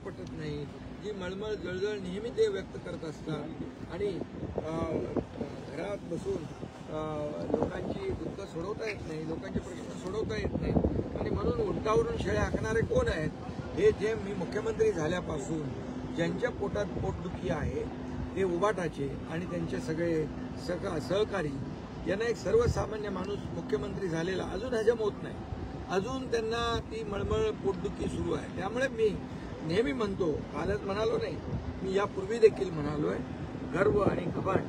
पटत नाही, जी मळमळ जळजळ नेहमी ते व्यक्त करत असतात आणि घरात बसून लोकांची दुःख सोडवता येत नाही, लोकांचे प्रश्न सोडवता येत नाही आणि म्हणून उंटावरून शेळ्या हाकणारे कोण आहेत? हे जे मी मुख्यमंत्री झाल्यापासून ज्यांच्या पोटात पोटदुखी आहे ते उबाटाचे आणि त्यांचे सगळे सहकारी यांना एक सर्वसामान्य माणूस मुख्यमंत्री झालेला अजून हजम होत नाही, अजून त्यांना ती मळमळ पोटदुखी सुरू आहे. त्यामुळे मी नेहमी म्हणतो, कालच म्हणालो नाही, मी यापूर्वी देखील म्हणालोय, गर्व आणि कपट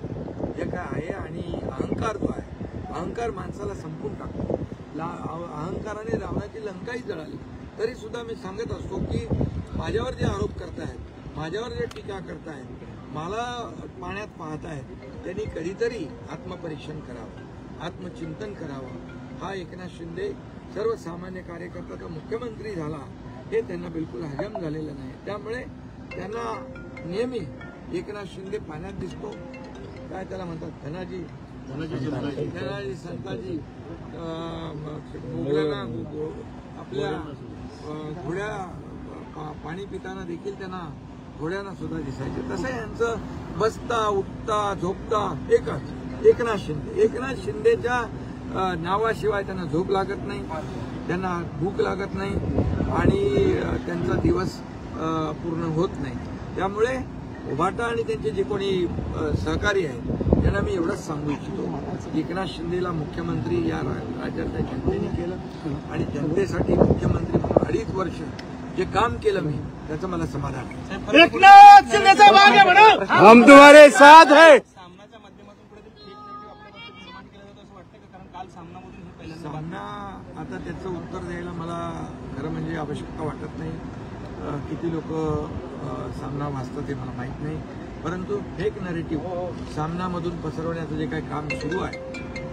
जे काय आहे आणि अहंकार जो आहे, अहंकार माणसाला संपून टाकतो. अहंकाराने रावणाची लंकाही जळाली. तरी सुद्धा मी सांगत असतो की माझ्यावर जे आरोप करतायत, माझ्यावर जे टीका करतायत, मला पाण्यात पाहतायत, त्यांनी कधीतरी आत्मपरीक्षण करावं, आत्मचिंतन करावं. हा एकनाथ शिंदे सर्वसामान्य कार्यकर्त्याचा मुख्यमंत्री झाला हे त्यांना बिलकुल हजम झालेलं नाही. त्यामुळे त्यांना नेहमी एकनाथ शिंदे पाण्यात दिसतो. काय त्याला म्हणतात, धनाजी संताजी आपल्या घोड्या पाणी पिताना देखील त्यांना घोड्यांना सुद्धा दिसायचे. तसं यांचं बसता उठता झोपता एकच एकनाथ शिंदे. एकनाथ शिंदेच्या नावाशिवाय त्यांना झोप लागत नाही, त्यांना भूक लागत नाही आणि त्यांचा दिवस पूर्ण होत नाही. त्यामुळे उभाटा आणि त्यांचे जे कोणी सहकारी आहेत त्यांना मी एवढंच सांगू इच्छितो, एकनाथ शिंदेला मुख्यमंत्री या राज्यातल्या जनतेने केलं आणि जनतेसाठी मुख्यमंत्री म्हणून 2.5 वर्ष जे काम केलं मी, त्याचं मला समाधान आहे. एकनाथ शिंदेचा भाग आहे म्हणून हम तुम्हारे साथ है. सामनाच्या माध्यमातून कुठेतरी निर्माण केलं जातं असं वाटतं का? कारण काल सामनामधून हे पहिल्यांदा सामना, आता त्याचं उत्तर द्यायला मला खरं म्हणजे आवश्यकता वाटत नाही. किती लोक सामना वाचतात ते मला माहीत नाही, परंतु फेक नरेटिव्ह सामनामधून पसरवण्याचं जे काही काम सुरू आहे,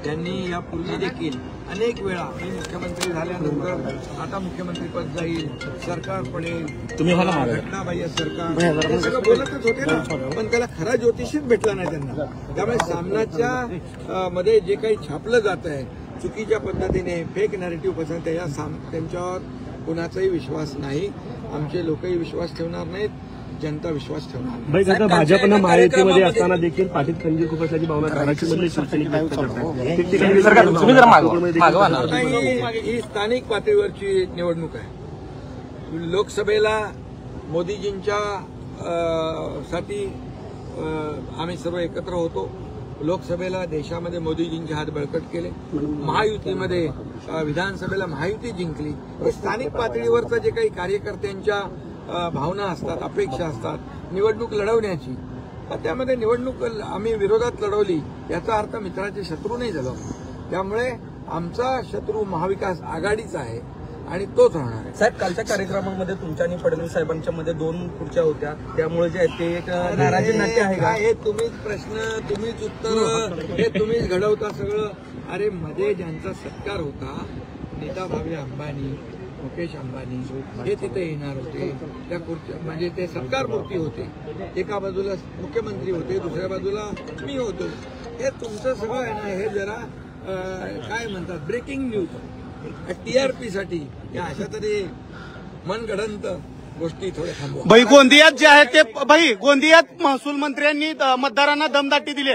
त्यांनी यापूर्वी देखील अनेक वेळा मी मुख्यमंत्री झाल्यानंतर आता मुख्यमंत्रीपद जाईल, सरकार पडेल, घटनाबाह्य सरकार, हे सगळं बोलतच होते ना, पण त्याला खरा ज्योतिषीच भेटला नाही त्यांना. त्यामुळे सामनाच्या मध्ये जे काही छापलं जात आहे चुकीच्या पद्धतीने फेक नरेटिव्ह पसरते, त्यांच्यावर कुणाचाही विश्वास नाही. आमचे लोकही विश्वास ठेवणार नाहीत, जनता विश्वास ठेवणार. भाजपनं महायुतीमध्ये असताना देखील पाटील खंजीर खुपसाची भावना धाराशिवमधले शिवसैनिक व्यक्त करतात. ही स्थानिक पातळीवरची निवडणूक आहे. लोकसभेला मोदीजींच्या साठी आम्ही सर्व एकत्र होतो. लोकसभेला देशामध्ये मोदीजींचे हात बळकट केले, महायुतीमध्ये विधानसभेला महायुती जिंकली. स्थानिक पातळीवरचं जे काही कार्यकर्त्यांच्या भावना असतात, अपेक्षा असतात निवडणूक लढवण्याची, त्यामध्ये निवडणूक आम्ही विरोधात लढवली याचा अर्थ मित्राचे शत्रू नाही झालो. त्यामुळे आमचा शत्रू महाविकास आघाडीचा आहे आणि तोच राहणार आहे. साहेब, कालच्या कार्यक्रमामध्ये तुमच्या आणि फडणवीस साहेबांच्या मध्ये 2 खुर्च्या होत्या, त्यामुळे जे ते एक नाराजी नाट्य आहे का? हे तुम्हीच प्रश्न, तुम्हीच उत्तर, हे तुम्हीच घडवता सगळं. अरे मध्ये ज्यांचा सत्कार होता, नीता भावे अंबानी, मुकेश अंबानी हे तिथे येणार होते. त्या खुर्च्या म्हणजे ते सत्कार मूर्ती होते. एका बाजूला मुख्यमंत्री होते, दुसऱ्या बाजूला मी होतो. हे तुमचं सगळं आहे ना, हे जरा काय म्हणतात ब्रेकिंग न्यूज, TRP साठी या अशा तरी मनगडंत गोष्टी थोड्या थांबवा. भाई गोंदियात जे आहे ते, भाई गोंदियात महसूल मंत्र्यांनी मतदारांना दमदाटी दिली.